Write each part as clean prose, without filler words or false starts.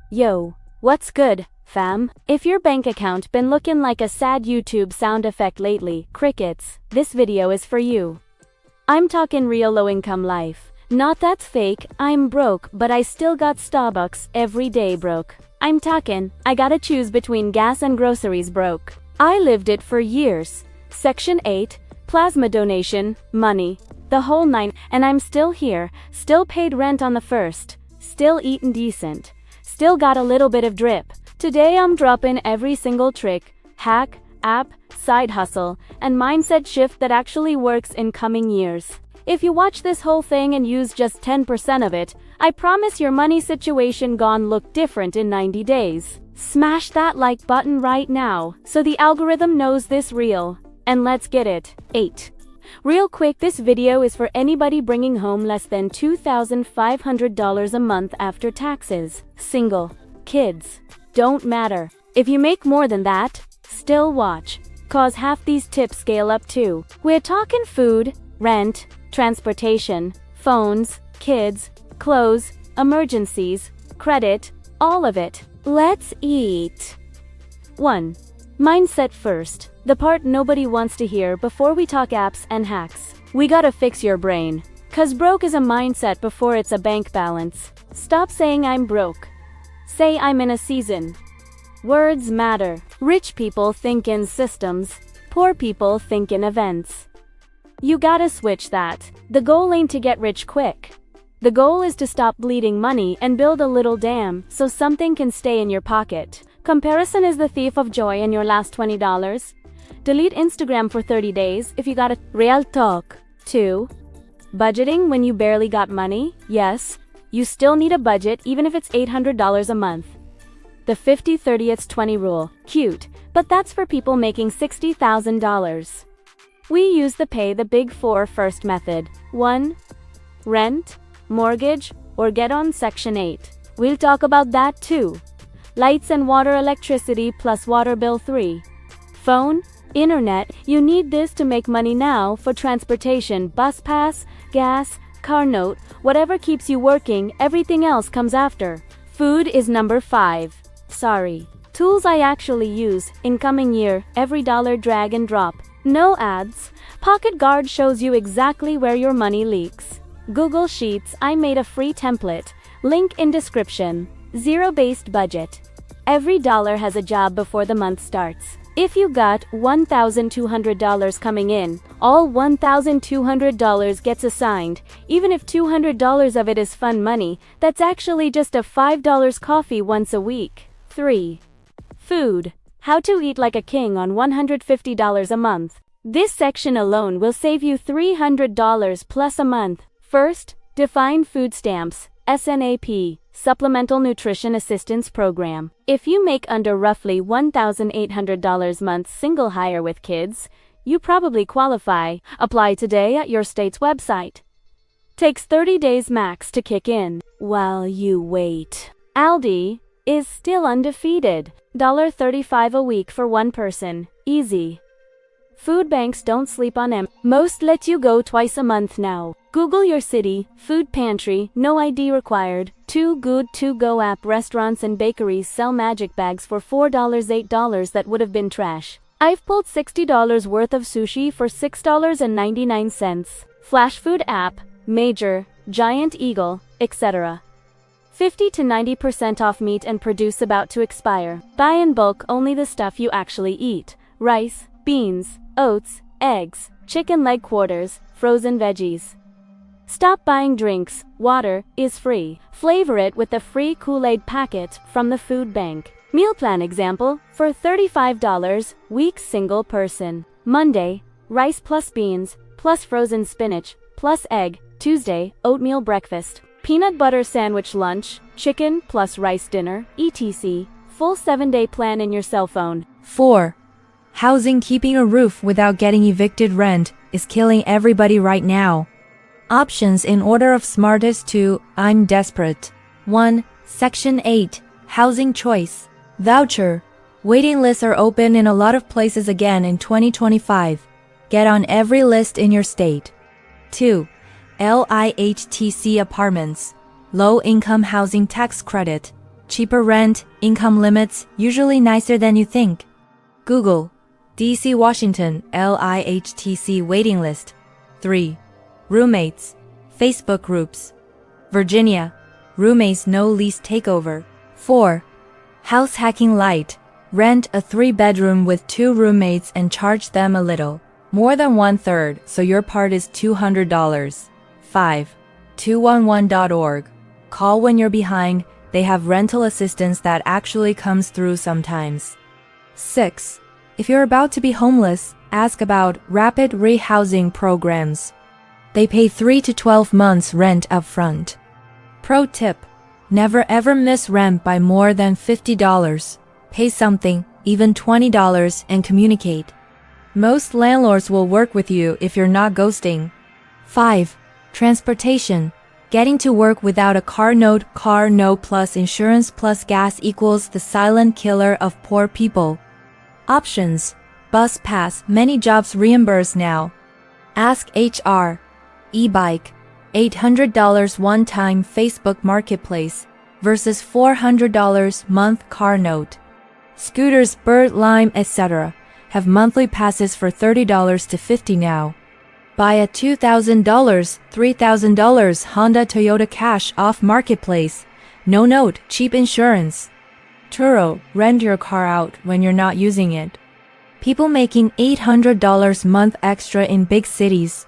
Yo, what's good, fam? If your bank account been looking like a sad YouTube sound effect lately, crickets, this video is for you. I'm talking real low-income life. Not that's fake, I'm broke, but I still got Starbucks every day broke. I'm talking, I gotta choose between gas and groceries broke. I lived it for years. Section 8, plasma donation, money, the whole nine, and I'm still here, still paid rent on the first, still eatin' decent. Still got a little bit of drip. Today I'm dropping every single trick, hack, app, side hustle, and mindset shift that actually works in coming years. If you watch this whole thing and use just 10% of it, I promise your money situation gon' look different in 90 days. Smash that like button right now, so the algorithm knows this real. And let's get it. 8. Real quick, this video is for anybody bringing home less than $2,500 a month after taxes. Single, kids, don't matter. If you make more than that, still watch. Cause half these tips scale up too. We're talking food, rent, transportation, phones, kids, clothes, emergencies, credit, all of it. Let's eat. 1. Mindset first. The part nobody wants to hear before we talk apps and hacks. We gotta fix your brain. Cause broke is a mindset before it's a bank balance. Stop saying I'm broke. Say I'm in a season. Words matter. Rich people think in systems. Poor people think in events. You gotta switch that. The goal ain't to get rich quick. The goal is to stop bleeding money and build a little dam so something can stay in your pocket. Comparison is the thief of joy in your last $20. Delete Instagram for 30 days if you got a real talk. 2. Budgeting when you barely got money? Yes, you still need a budget even if it's $800 a month. The 50-30-20 rule. Cute, but that's for people making $60,000. We use the pay the big four first method. 1. Rent, mortgage, or get on Section 8. We'll talk about that too. Lights and water, electricity plus water bill 3. Phone, internet, you need this to make money now for transportation, bus pass, gas, car note, whatever keeps you working, everything else comes after. Food is number 5. Sorry. Tools I actually use, incoming year, every dollar drag and drop. No ads. Pocket Guard shows you exactly where your money leaks. Google Sheets, I made a free template. Link in description. Zero-based budget. Every dollar has a job before the month starts. If you got $1,200 coming in, all $1,200 gets assigned. Even if $200 of it is fun money, that's actually just a $5 coffee once a week. 3. Food. How to eat like a king on $150 a month. This section alone will save you $300 plus a month. First, define food stamps. SNAP, Supplemental Nutrition Assistance Program. If you make under roughly $1,800 month single hire with kids, you probably qualify. Apply today at your state's website. Takes 30 days max to kick in. While you wait, Aldi is still undefeated. $35 a week for one person. Easy. Food banks don't sleep on them. Most let you go twice a month now. Google your city, food pantry, no ID required. Too Good To Go app. Restaurants and bakeries sell magic bags for $4, $8 that would have been trash. I've pulled $60 worth of sushi for $6.99. Flash food app, Major, Giant Eagle, etc. 50 to 90% off meat and produce about to expire. Buy in bulk only the stuff you actually eat. Rice, beans, oats, eggs, chicken leg quarters, frozen veggies. Stop buying drinks. Water is free. Flavor it with the free Kool-Aid packet from the food bank. Meal plan example, for $35, week single person. Monday, rice plus beans, plus frozen spinach, plus egg. Tuesday, oatmeal breakfast. Peanut butter sandwich lunch, chicken plus rice dinner, etc. Full 7-day plan in your cell phone. 4. Housing. Keeping a roof without getting evicted rent is killing everybody right now. Options in order of smartest to I'm desperate. 1. Section 8. Housing choice. Voucher. Waiting lists are open in a lot of places again in 2025. Get on every list in your state. 2. LIHTC apartments. Low income housing tax credit. cheaper rent, income limits, usually nicer than you think. Google, DC Washington, LIHTC waiting list. 3. Roommates, Facebook groups. Virginia, roommates no lease takeover. 4. House hacking light, rent a 3-bedroom with 2 roommates and charge them a little more than 1/3, so your part is $200. 5. 211.org, call when you're behind, they have rental assistance that actually comes through sometimes. 6. If you're about to be homeless, ask about rapid rehousing programs. They pay 3 to 12 months rent up front. Pro tip, never ever miss rent by more than $50. Pay something, even $20, and communicate. Most landlords will work with you if you're not ghosting. 5. Transportation. Getting to work without a car note plus insurance plus gas equals the silent killer of poor people. Options. Bus pass, many jobs reimburse now. Ask HR. E-bike, $800 one-time Facebook Marketplace versus $400 month car note. Scooters, Bird, Lime, etc. have monthly passes for $30 to $50 now. Buy a $2,000, $3,000 Honda Toyota cash off Marketplace. No note, cheap insurance. Turo, rent your car out when you're not using it. People making $800 month extra in big cities.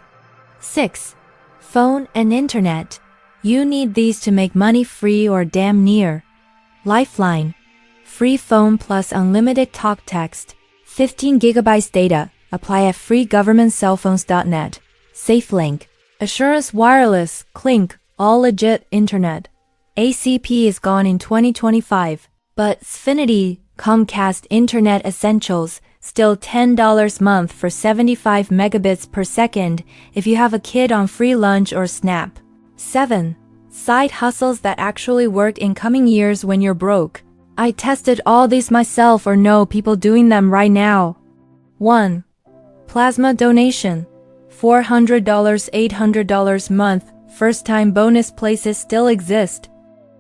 6. Phone and internet. You need these to make money free or damn near. Lifeline. Free phone plus unlimited talk text. 15 gigabytes data. Apply at freegovernmentcellphones.net. SafeLink. Assurance Wireless. Clink. All legit internet. ACP is gone in 2025. But Xfinity, Comcast Internet Essentials, still $10 month for 75 megabits per second if you have a kid on free lunch or Snap. 7. Side hustles that actually worked in coming years when you're broke. I tested all these myself or know people doing them right now. 1. Plasma donation. $400, $800 month, first-time bonus places still exist.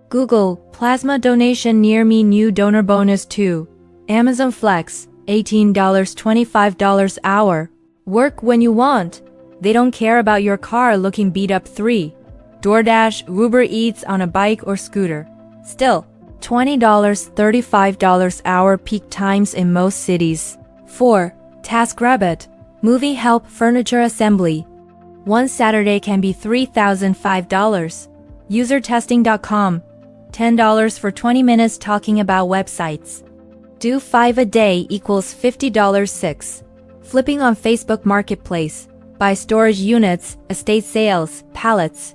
Google, plasma donation near me, new donor bonus 2. Amazon Flex, $18, $25 hour. Work when you want. They don't care about your car looking beat up. 3. DoorDash, Uber Eats on a bike or scooter. Still, $20, $35 hour peak times in most cities. 4. TaskRabbit, movie help furniture assembly. One Saturday can be $3,005. Usertesting.com, $10 for 20 minutes talking about websites. Do 5 a day equals $50. 6. Flipping on Facebook Marketplace. Buy storage units, estate sales, pallets.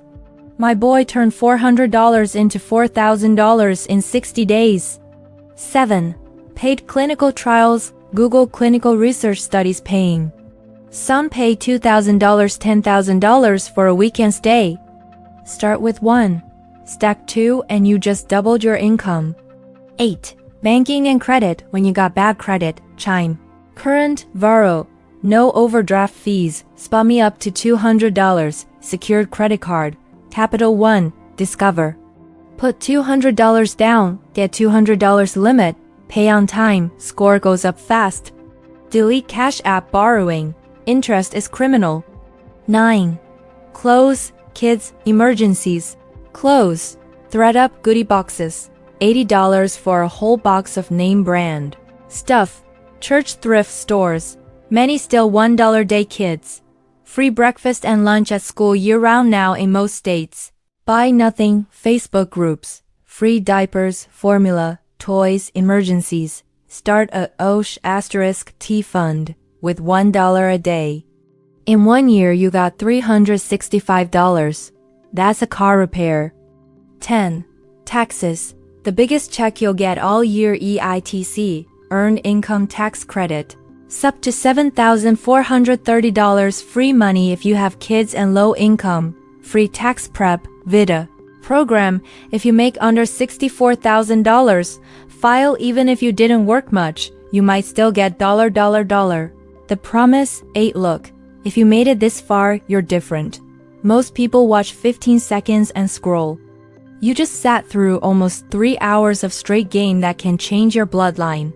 My boy turned $400 into $4,000 in 60 days. 7. Paid clinical trials, Google clinical research studies paying. Some pay $2,000, $10,000 for a weekend stay. Start with 1. Stack 2 and you just doubled your income. 8. Banking and credit when you got bad credit, Chime. Current, Varo. No overdraft fees, spot me up to $200, secured credit card. Capital One, Discover. Put $200 down, get $200 limit, pay on time, score goes up fast. Delete Cash App borrowing, interest is criminal. 9. Clothes, kids, emergencies. Clothes, ThredUp goodie boxes, $80 for a whole box of name brand. Stuff, church thrift stores, many still $1 day kids. Free breakfast and lunch at school year-round now in most states. Buy nothing, Facebook groups. Free diapers, formula, toys, emergencies. Start a OSH*T fund with $1 a day. In 1 year you got $365. That's a car repair. 10. Taxes. The biggest check you'll get all year, EITC, Earned Income Tax Credit. Up to $7,430 free money if you have kids and low income. Free tax prep, VITA. Program, if you make under $64,000, file even if you didn't work much, you might still get $. The promise, 8 look. If you made it this far, you're different. Most people watch 15 seconds and scroll. You just sat through almost 3 hours of straight game that can change your bloodline.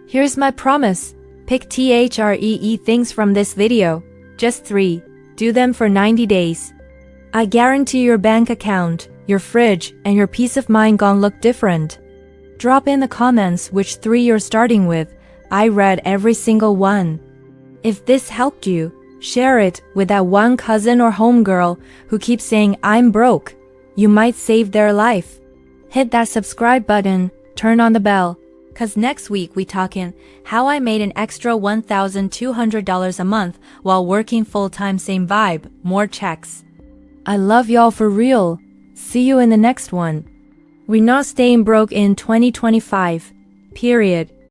Here's my promise. Pick THREE things from this video. Just 3. Do them for 90 days. I guarantee your bank account, your fridge, and your peace of mind gon' look different. Drop in the comments which 3 you're starting with. I read every single one. If this helped you, share it with that one cousin or homegirl who keeps saying I'm broke. You might save their life. Hit that subscribe button, turn on the bell, cause next week we talkin' how I made an extra $1,200 a month while working full-time. Same vibe, more checks. I love y'all for real. See you in the next one. We not staying broke in 2025. Period.